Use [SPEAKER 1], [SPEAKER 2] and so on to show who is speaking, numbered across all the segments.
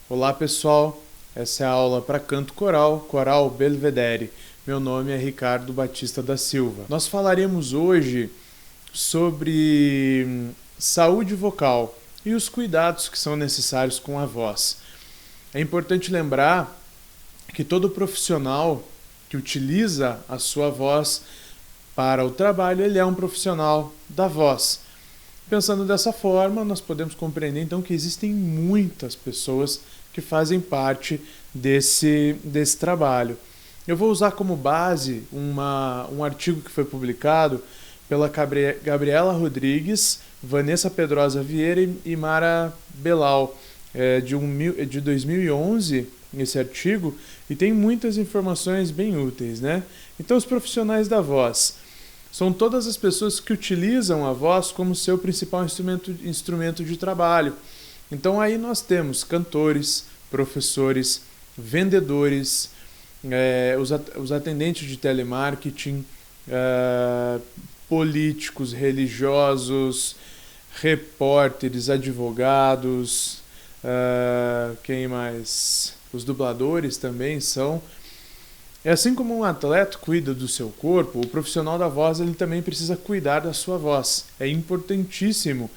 [SPEAKER 1] Olá pessoal, essa é a aula para canto coral, Coral Belvedere. Meu nome é Ricardo Batista da Silva. Nós falaremos hoje sobre saúde vocal e os cuidados que são necessários com a voz. É importante lembrar que todo profissional que utiliza a sua voz para o trabalho, ele é um profissional da voz. Pensando dessa forma, nós podemos compreender então que existem muitas pessoas que fazem parte desse trabalho. Eu vou usar como base um artigo que foi publicado pela Gabriela Rodrigues, Vanessa Pedrosa Vieira e Mara Belal, de 2011, esse artigo, e tem muitas informações bem úteis, né? Então, os profissionais da voz são todas as pessoas que utilizam a voz como seu principal instrumento de trabalho. Então aí nós temos cantores, professores, vendedores, os atendentes de telemarketing, políticos, religiosos, repórteres, advogados, quem mais? Os dubladores também são. É assim como um atleta cuida do seu corpo, o profissional da voz ele também precisa cuidar da sua voz. É importantíssimo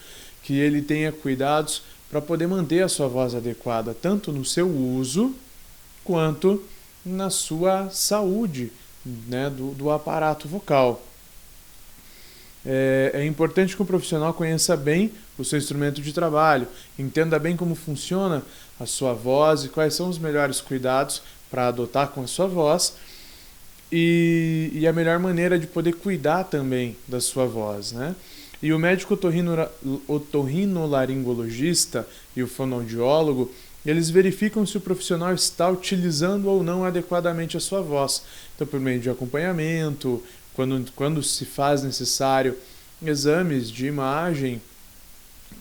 [SPEAKER 1] que ele tenha cuidados para poder manter a sua voz adequada, tanto no seu uso quanto na sua saúde, né, do aparato vocal. É importante que o profissional conheça bem o seu instrumento de trabalho, entenda bem como funciona a sua voz e quais são os melhores cuidados para adotar com a sua voz e a melhor maneira de poder cuidar também da sua voz, né? E o médico otorrinolaringologista e o fonoaudiólogo, eles verificam se o profissional está utilizando ou não adequadamente a sua voz. Então, por meio de acompanhamento, quando se faz necessário exames de imagem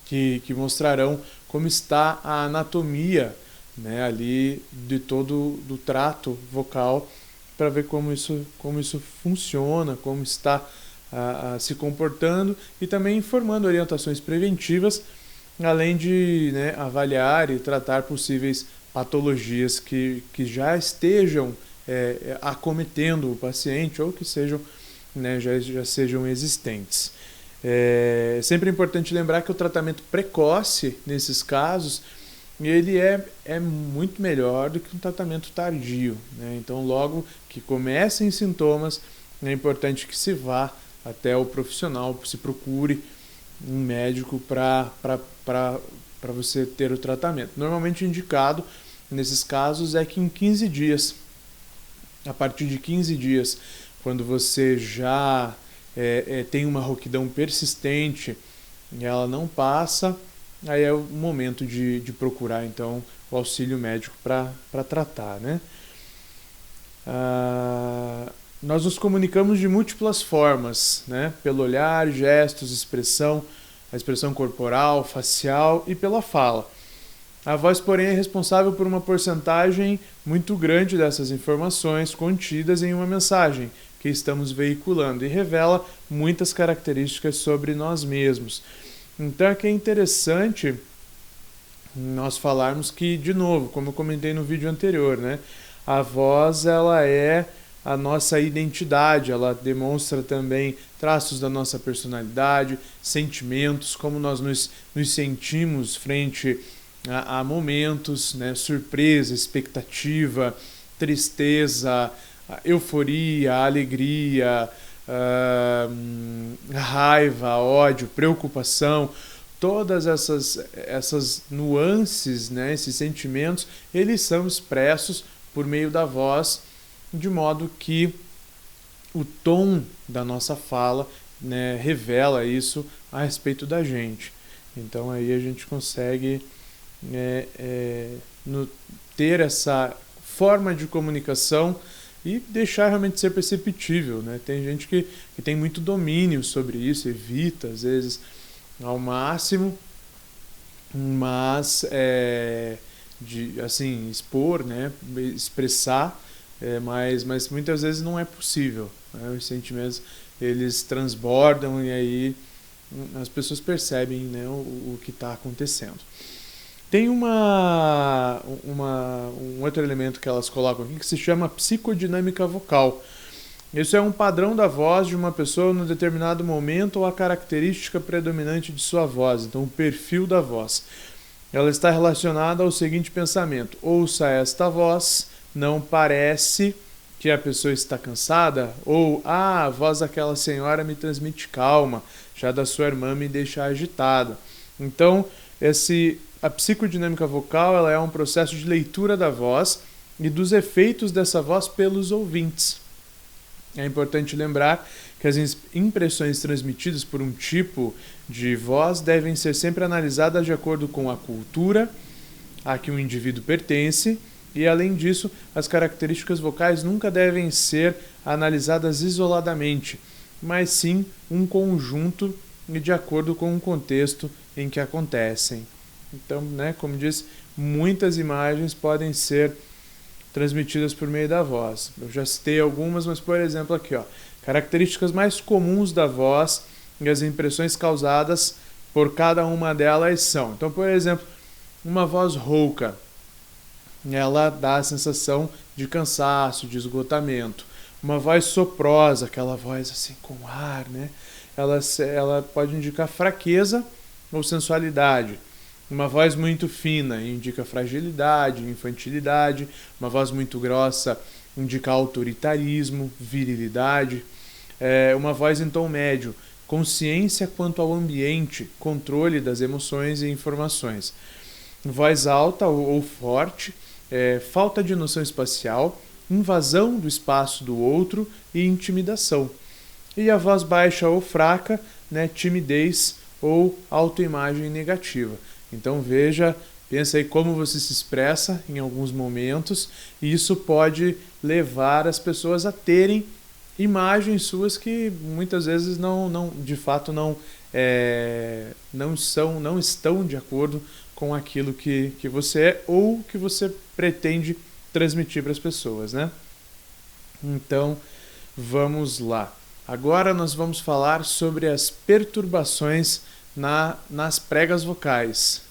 [SPEAKER 1] que mostrarão como está a anatomia, né, ali de todo do trato vocal, para ver como isso funciona, como está se comportando e também informando orientações preventivas, além de, né, avaliar e tratar possíveis patologias que já estejam acometendo o paciente ou que sejam, né, já sejam existentes. É sempre importante lembrar que o tratamento precoce, nesses casos, ele é muito melhor do que um tratamento tardio, né? Então, logo que comecem sintomas, é importante que se vá até o profissional, se procure um médico para você ter o tratamento. Normalmente indicado nesses casos é que em 15 dias, a partir de 15 dias, quando você já tem uma rouquidão persistente e ela não passa, aí é o momento de procurar então o auxílio médico para tratar, né? Nós nos comunicamos de múltiplas formas, né? Pelo olhar, gestos, a expressão corporal, facial e pela fala. A voz, porém, é responsável por uma porcentagem muito grande dessas informações contidas em uma mensagem que estamos veiculando e revela muitas características sobre nós mesmos. Então aqui é interessante nós falarmos que, de novo, como eu comentei no vídeo anterior, né, a voz ela é a nossa identidade, ela demonstra também traços da nossa personalidade, sentimentos, como nós nos sentimos frente a momentos, né, surpresa, expectativa, tristeza, euforia, alegria, raiva, ódio, preocupação, todas essas nuances, né, esses sentimentos, eles são expressos por meio da voz, de modo que o tom da nossa fala, né, revela isso a respeito da gente. Então aí a gente consegue ter essa forma de comunicação e deixar realmente ser perceptível, né? Tem gente que tem muito domínio sobre isso, evita às vezes ao máximo, mas de assim expor, né? Expressar, mas muitas vezes não é possível, né? Os sentimentos eles transbordam e aí as pessoas percebem, né, o que está acontecendo. Tem um outro elemento que elas colocam aqui que se chama psicodinâmica vocal. Isso é um padrão da voz de uma pessoa num determinado momento ou a característica predominante de sua voz, então o perfil da voz. Ela está relacionada ao seguinte pensamento: ouça esta voz, não parece que a pessoa está cansada, ou a voz daquela senhora me transmite calma, já da sua irmã me deixa agitada. Então, a psicodinâmica vocal ela é um processo de leitura da voz e dos efeitos dessa voz pelos ouvintes. É importante lembrar que as impressões transmitidas por um tipo de voz devem ser sempre analisadas de acordo com a cultura a que o indivíduo pertence e, além disso, as características vocais nunca devem ser analisadas isoladamente, mas sim um conjunto e de acordo com o contexto em que acontecem. Então, como disse, muitas imagens podem ser transmitidas por meio da voz. Eu já citei algumas, mas por exemplo aqui, características mais comuns da voz e as impressões causadas por cada uma delas são. Então, por exemplo, uma voz rouca, ela dá a sensação de cansaço, de esgotamento. Uma voz soprosa, aquela voz assim com ar, ela pode indicar fraqueza ou sensualidade. Uma voz muito fina indica fragilidade, infantilidade. Uma voz muito grossa indica autoritarismo, virilidade. Uma voz em tom médio, consciência quanto ao ambiente, controle das emoções e informações. Voz alta ou forte, falta de noção espacial, invasão do espaço do outro e intimidação. E a voz baixa ou fraca, timidez ou autoimagem negativa. Então pensa aí como você se expressa em alguns momentos, e isso pode levar as pessoas a terem imagens suas que muitas vezes de fato não estão de acordo com aquilo que você é ou que você pretende transmitir para as pessoas, Então, vamos lá. Agora nós vamos falar sobre as perturbações nas pregas vocais,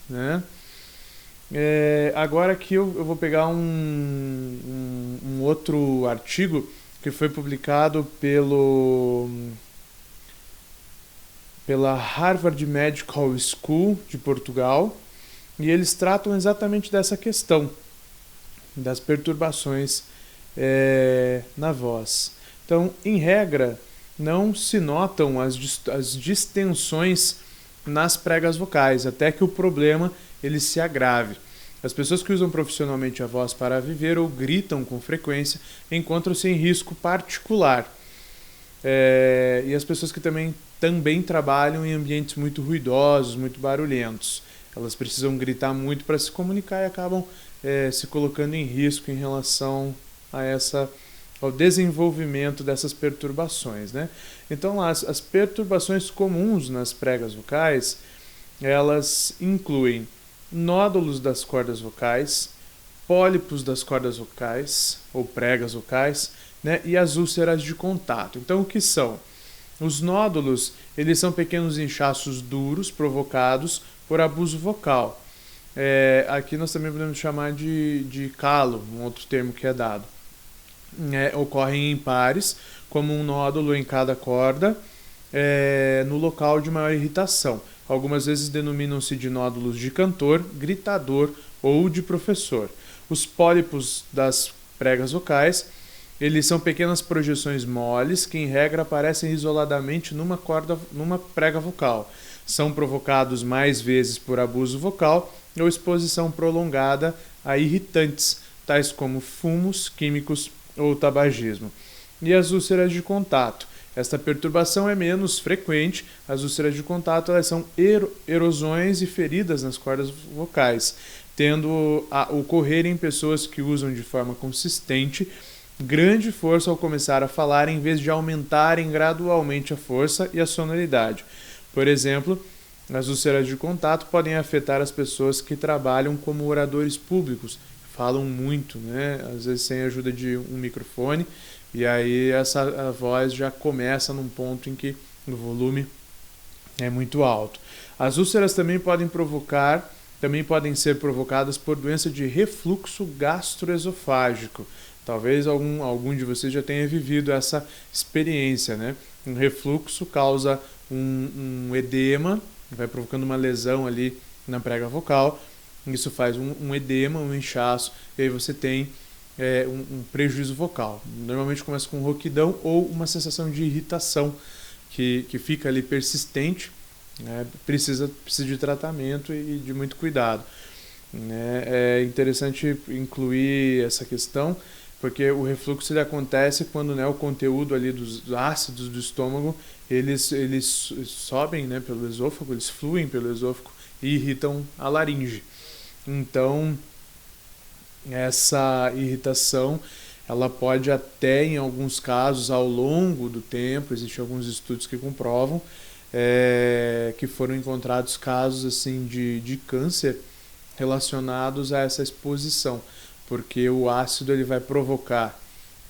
[SPEAKER 1] Agora aqui eu vou pegar um outro artigo que foi publicado pela Harvard Medical School de Portugal, e eles tratam exatamente dessa questão das perturbações na voz. Então, em regra, não se notam as distensões nas pregas vocais, até que o problema ele se agrave. As pessoas que usam profissionalmente a voz para viver ou gritam com frequência encontram-se em risco particular. E as pessoas que também trabalham em ambientes muito ruidosos, muito barulhentos. Elas precisam gritar muito para se comunicar e acabam se colocando em risco em relação ao desenvolvimento dessas perturbações, Então, as perturbações comuns nas pregas vocais, elas incluem nódulos das cordas vocais, pólipos das cordas vocais, ou pregas vocais, e as úlceras de contato. Então, o que são? Os nódulos, eles são pequenos inchaços duros provocados por abuso vocal. Aqui nós também podemos chamar de calo, um outro termo que é dado. Ocorrem em pares, como um nódulo em cada corda, no local de maior irritação. Algumas vezes denominam-se de nódulos de cantor, gritador ou de professor. Os pólipos das pregas vocais, eles são pequenas projeções moles que em regra aparecem isoladamente numa prega vocal. São provocados mais vezes por abuso vocal ou exposição prolongada a irritantes, tais como fumos, químicos ou tabagismo. E as úlceras de contato. Esta perturbação é menos frequente. As úlceras de contato elas são erosões e feridas nas cordas vocais, tendo a ocorrer em pessoas que usam de forma consistente grande força ao começar a falar, em vez de aumentarem gradualmente a força e a sonoridade. Por exemplo, as úlceras de contato podem afetar as pessoas que trabalham como oradores públicos, falam muito, às vezes sem a ajuda de um microfone, e aí a voz já começa num ponto em que o volume é muito alto. As úlceras também podem provocar também podem ser provocadas por doença de refluxo gastroesofágico. Talvez algum de vocês já tenha vivido essa experiência, né? Um refluxo causa um edema, vai provocando uma lesão ali na prega vocal. Isso faz um edema, um inchaço, e aí você tem um prejuízo vocal. Normalmente começa com rouquidão ou uma sensação de irritação que fica ali persistente, né? Precisa de tratamento e de muito cuidado. É interessante incluir essa questão, porque o refluxo ele acontece quando, né, o conteúdo ali dos ácidos do estômago eles sobem, né, pelo esôfago, eles fluem pelo esôfago e irritam a laringe. Então, essa irritação ela pode até, em alguns casos, ao longo do tempo, existem alguns estudos que comprovam que foram encontrados casos assim de câncer relacionados a essa exposição, porque o ácido ele vai provocar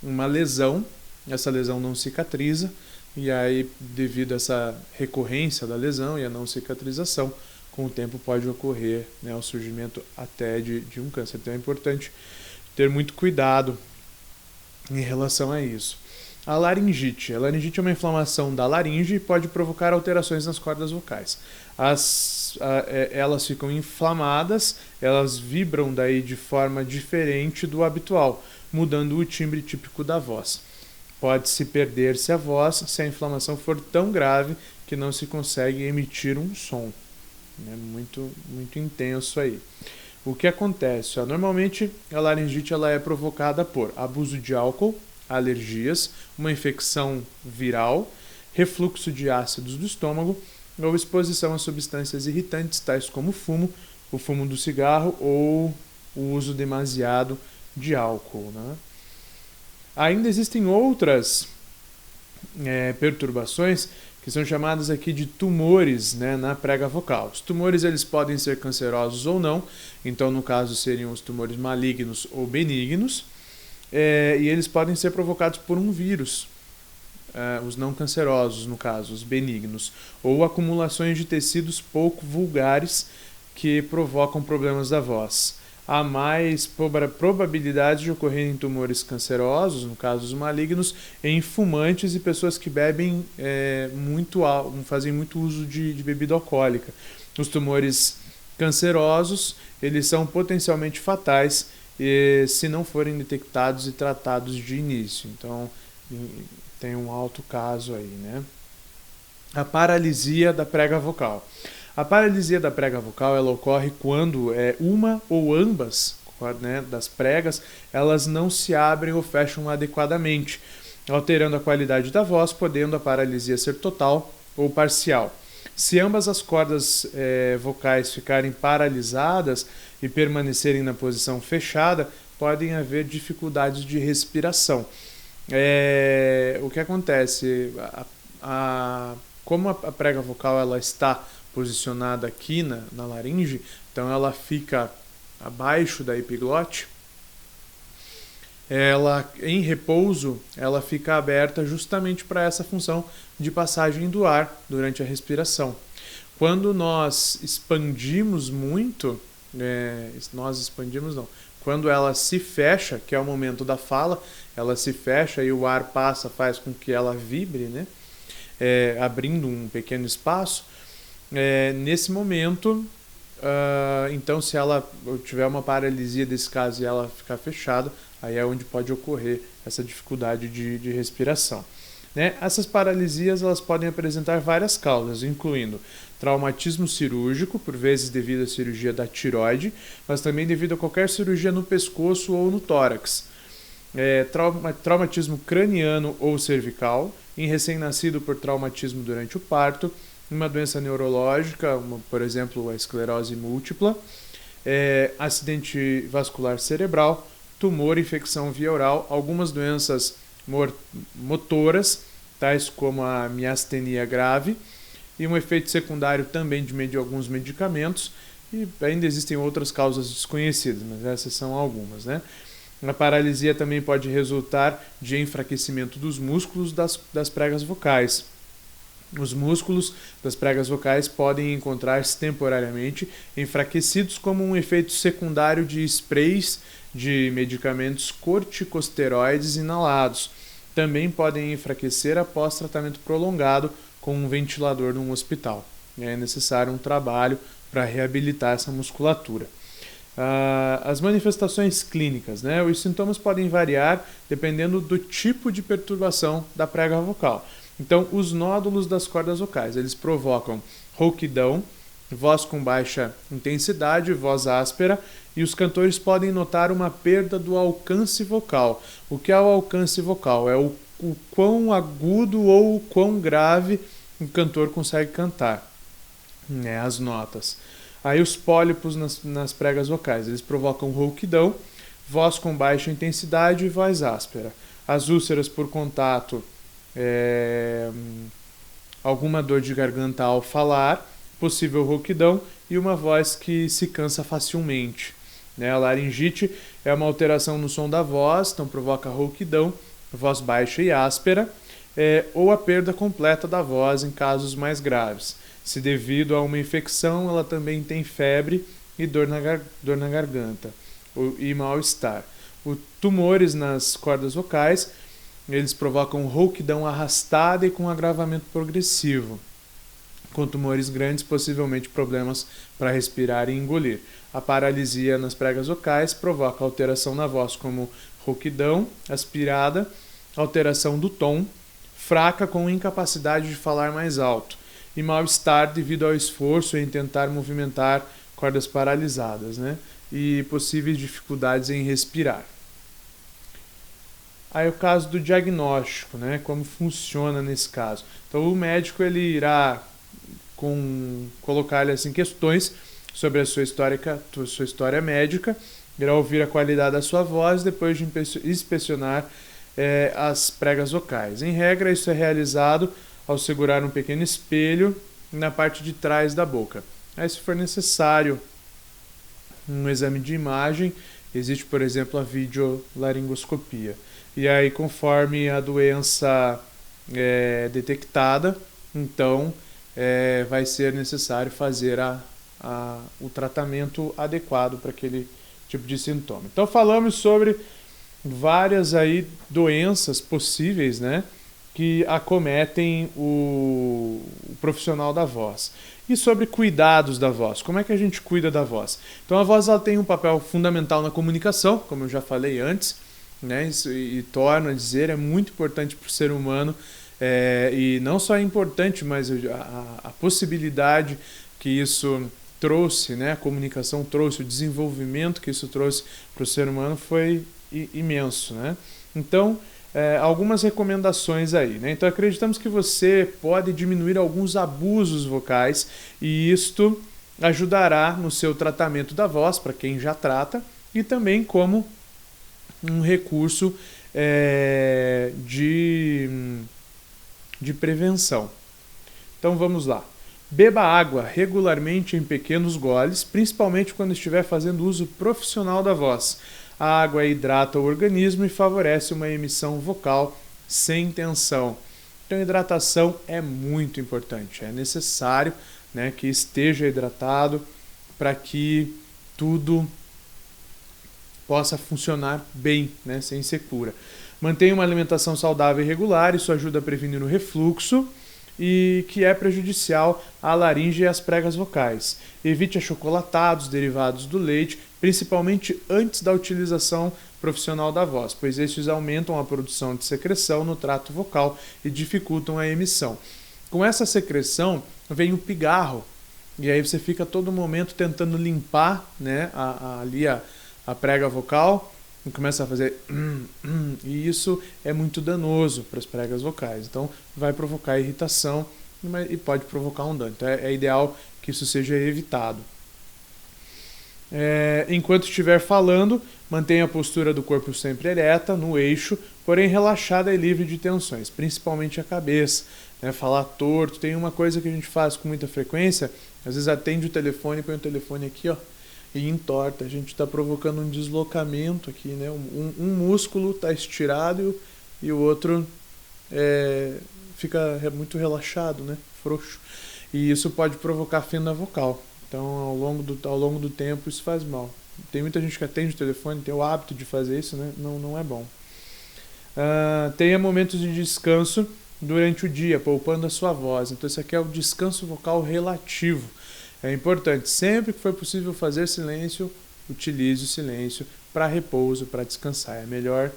[SPEAKER 1] uma lesão, essa lesão não cicatriza, e aí, devido a essa recorrência da lesão e a não cicatrização, com o tempo pode ocorrer, né, o surgimento até de um câncer. Então é importante ter muito cuidado em relação a isso. A laringite. A laringite é uma inflamação da laringe e pode provocar alterações nas cordas vocais. Elas ficam inflamadas, elas vibram daí de forma diferente do habitual, mudando o timbre típico da voz. Pode-se perder-se a voz se a inflamação for tão grave que não se consegue emitir um som. É muito intenso aí. O que acontece? Normalmente a laringite ela é provocada por abuso de álcool, alergias, uma infecção viral, refluxo de ácidos do estômago ou exposição a substâncias irritantes tais como o fumo do cigarro ou o uso demasiado de álcool, né? Ainda existem outras perturbações que são chamadas aqui de tumores, né, na prega vocal. Os tumores eles podem ser cancerosos ou não, então no caso seriam os tumores malignos ou benignos, e eles podem ser provocados por um vírus, os não cancerosos no caso, os benignos, ou acumulações de tecidos pouco vulgares que provocam problemas da voz. Há mais probabilidade de ocorrer em tumores cancerosos, no caso os malignos, em fumantes e pessoas que bebem fazem muito uso de bebida alcoólica. Os tumores cancerosos, eles são potencialmente fatais se não forem detectados e tratados de início. Então, tem um alto caso aí, né? A paralisia da prega vocal. A paralisia da prega vocal ela ocorre quando uma ou ambas, né, das pregas elas não se abrem ou fecham adequadamente, alterando a qualidade da voz, podendo a paralisia ser total ou parcial. Se ambas as cordas vocais ficarem paralisadas e permanecerem na posição fechada, podem haver dificuldades de respiração. O que acontece? Como a prega vocal ela está posicionada aqui na laringe, então ela fica abaixo da epiglote, ela em repouso ela fica aberta justamente para essa função de passagem do ar durante a respiração. Quando nós expandimos muito, quando ela se fecha, que é o momento da fala, ela se fecha e o ar passa, faz com que ela vibre, né? Abrindo um pequeno espaço. Nesse momento, então se ela tiver uma paralisia desse caso e ela ficar fechada, aí é onde pode ocorrer essa dificuldade de respiração, né? Essas paralisias elas podem apresentar várias causas, incluindo traumatismo cirúrgico, por vezes devido à cirurgia da tireoide, mas também devido a qualquer cirurgia no pescoço ou no tórax. Traumatismo craniano ou cervical, em recém-nascido por traumatismo durante o parto, uma doença neurológica, por exemplo, a esclerose múltipla, acidente vascular cerebral, tumor, infecção via oral, algumas doenças motoras, tais como a miastenia grave, e um efeito secundário também de alguns medicamentos, e ainda existem outras causas desconhecidas, mas essas são algumas, né? A paralisia também pode resultar de enfraquecimento dos músculos das pregas vocais. Os músculos das pregas vocais podem encontrar-se temporariamente enfraquecidos como um efeito secundário de sprays de medicamentos corticosteroides inalados. Também podem enfraquecer após tratamento prolongado com um ventilador num hospital. É necessário um trabalho para reabilitar essa musculatura. As manifestações clínicas, né? Os sintomas podem variar dependendo do tipo de perturbação da prega vocal. Então, os nódulos das cordas vocais, eles provocam rouquidão, voz com baixa intensidade, voz áspera, e os cantores podem notar uma perda do alcance vocal. O que é o alcance vocal? É o quão agudo ou o quão grave o cantor consegue cantar, né, as notas. Aí os pólipos nas pregas vocais, eles provocam rouquidão, voz com baixa intensidade e voz áspera. As úlceras por contato, alguma dor de garganta ao falar, possível rouquidão e uma voz que se cansa facilmente. Né? A laringite é uma alteração no som da voz, então provoca rouquidão, voz baixa e áspera, ou a perda completa da voz em casos mais graves. Se devido a uma infecção, ela também tem febre e dor na garganta e mal-estar. Tumores nas cordas vocais, eles provocam rouquidão arrastada e com agravamento progressivo. Com tumores grandes, possivelmente problemas para respirar e engolir. A paralisia nas pregas vocais provoca alteração na voz, como rouquidão, aspirada, alteração do tom, fraca com incapacidade de falar mais alto, e mal-estar devido ao esforço em tentar movimentar cordas paralisadas, né? E possíveis dificuldades em respirar. Aí o caso do diagnóstico, né? Como funciona nesse caso. Então o médico ele irá colocar-lhe assim, questões sobre a sua história médica, irá ouvir a qualidade da sua voz depois de inspecionar as pregas vocais. Em regra, isso é realizado ao segurar um pequeno espelho na parte de trás da boca. Aí, se for necessário um exame de imagem, existe, por exemplo, a videolaringoscopia. E aí, conforme a doença é detectada, então vai ser necessário fazer o tratamento adequado para aquele tipo de sintoma. Então, falamos sobre várias aí doenças possíveis, né, que acometem o profissional da voz. E sobre cuidados da voz, como é que a gente cuida da voz? Então a voz ela tem um papel fundamental na comunicação, como eu já falei antes, né, e torno a dizer, é muito importante para o ser humano, e não só é importante, mas a possibilidade que isso trouxe, né, a comunicação trouxe, o desenvolvimento que isso trouxe para o ser humano foi imenso, né? Então, algumas recomendações aí, né? Então, acreditamos que você pode diminuir alguns abusos vocais e isto ajudará no seu tratamento da voz, para quem já trata, e também como um recurso de prevenção. Então, vamos lá. Beba água regularmente em pequenos goles, principalmente quando estiver fazendo uso profissional da voz. A água hidrata o organismo e favorece uma emissão vocal sem tensão. Então, hidratação é muito importante. É necessário, né, que esteja hidratado para que tudo possa funcionar bem, né, sem secura. Mantenha uma alimentação saudável e regular, isso ajuda a prevenir o refluxo, e que é prejudicial à laringe e às pregas vocais. Evite achocolatados, derivados do leite, principalmente antes da utilização profissional da voz, pois estes aumentam a produção de secreção no trato vocal e dificultam a emissão. Com essa secreção vem o pigarro, e aí você fica a todo momento tentando limpar, né, a prega vocal, e começa a fazer e isso é muito danoso para as pregas vocais. Então vai provocar irritação e pode provocar um dano. Então é ideal que isso seja evitado. Enquanto estiver falando, mantenha a postura do corpo sempre ereta, no eixo, porém relaxada e livre de tensões, principalmente a cabeça. Né? Falar torto, tem uma coisa que a gente faz com muita frequência, às vezes atende o telefone, põe o telefone aqui, ó, e entorta. A gente está provocando um deslocamento aqui, né? Um músculo está estirado e o outro fica muito relaxado, né? Frouxo. E isso pode provocar fenda vocal. Então, ao longo do tempo, isso faz mal. Tem muita gente que atende o telefone, tem o hábito de fazer isso, né? Não é bom. Tenha momentos de descanso durante o dia, poupando a sua voz. Então, isso aqui é o descanso vocal relativo. É importante, sempre que for possível fazer silêncio, utilize o silêncio para repouso, para descansar. É a melhor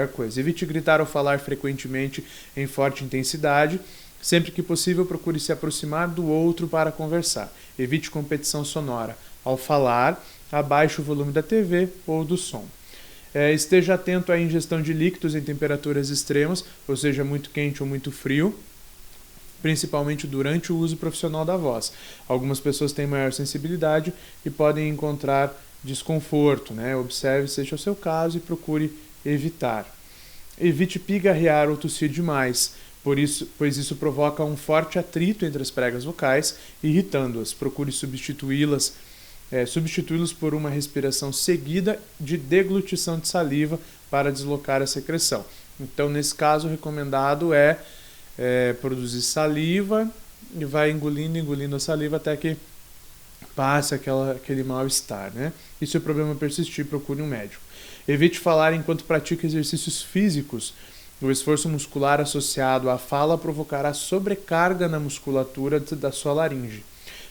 [SPEAKER 1] coisa. Evite gritar ou falar frequentemente em forte intensidade. Sempre que possível, procure se aproximar do outro para conversar. Evite competição sonora. Ao falar, abaixe o volume da TV ou do som. Esteja atento à ingestão de líquidos em temperaturas extremas, ou seja, muito quente ou muito frio, principalmente durante o uso profissional da voz. Algumas pessoas têm maior sensibilidade e podem encontrar desconforto, né? Observe se este é o seu caso e procure evitar. Evite pigarrear ou tossir demais, pois isso provoca um forte atrito entre as pregas vocais, irritando-as. Procure substituí-los por uma respiração seguida de deglutição de saliva para deslocar a secreção. Então, nesse caso, o recomendado é produzir saliva e vai engolindo a saliva até que passe aquele mal-estar, né? E se o problema persistir, procure um médico. Evite falar enquanto pratica exercícios físicos. O esforço muscular associado à fala provocará sobrecarga na musculatura da sua laringe.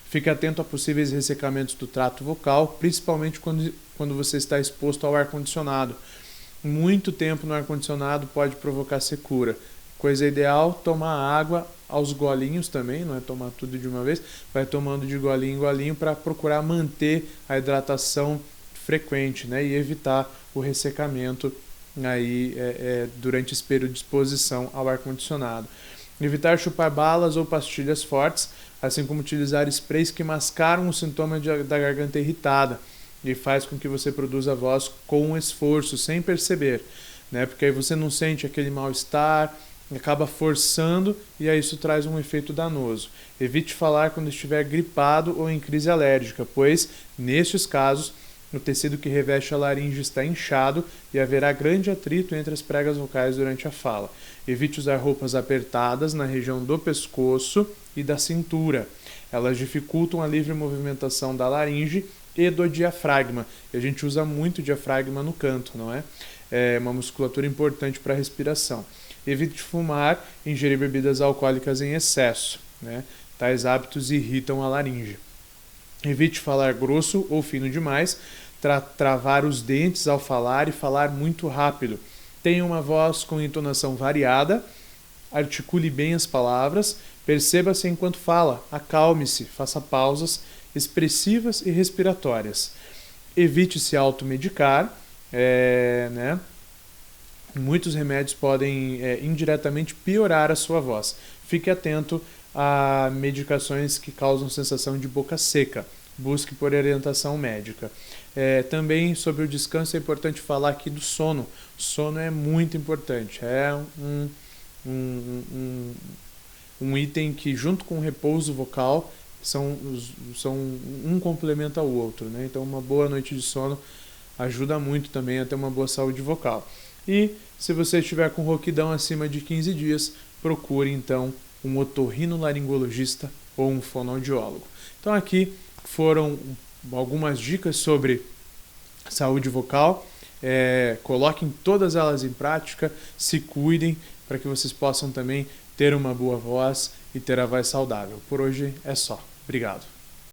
[SPEAKER 1] Fique atento a possíveis ressecamentos do trato vocal, principalmente quando você está exposto ao ar-condicionado. Muito tempo no ar-condicionado pode provocar secura. Coisa ideal, tomar água aos golinhos também, não é tomar tudo de uma vez, vai tomando de golinho em golinho para procurar manter a hidratação frequente, né, e evitar o ressecamento durante esse período de exposição ao ar-condicionado. Evitar chupar balas ou pastilhas fortes, assim como utilizar sprays que mascaram o sintoma da garganta irritada e faz com que você produza a voz com esforço, sem perceber, né, porque aí você não sente aquele mal-estar, acaba forçando e aí isso traz um efeito danoso. Evite falar quando estiver gripado ou em crise alérgica, pois, nestes casos, o tecido que reveste a laringe está inchado e haverá grande atrito entre as pregas vocais durante a fala. Evite usar roupas apertadas na região do pescoço e da cintura. Elas dificultam a livre movimentação da laringe e do diafragma. E a gente usa muito o diafragma no canto, não é? É uma musculatura importante para a respiração. Evite fumar e ingerir bebidas alcoólicas em excesso, né? Tais hábitos irritam a laringe. Evite falar grosso ou fino demais, travar os dentes ao falar e falar muito rápido. Tenha uma voz com entonação variada, articule bem as palavras, perceba-se enquanto fala, acalme-se, faça pausas expressivas e respiratórias. Evite se automedicar, né? Muitos remédios podem indiretamente piorar a sua voz. Fique atento a medicações que causam sensação de boca seca. Busque por orientação médica. Também sobre o descanso é importante falar aqui do sono. O sono é muito importante. É um item que, junto com o repouso vocal, são um complementa ao outro, né? Então, uma boa noite de sono ajuda muito também a ter uma boa saúde vocal. E se você estiver com rouquidão acima de 15 dias, procure então um otorrinolaringologista ou um fonoaudiólogo. Então aqui foram algumas dicas sobre saúde vocal. Coloquem todas elas em prática, se cuidem para que vocês possam também ter uma boa voz e ter a voz saudável. Por hoje é só. Obrigado.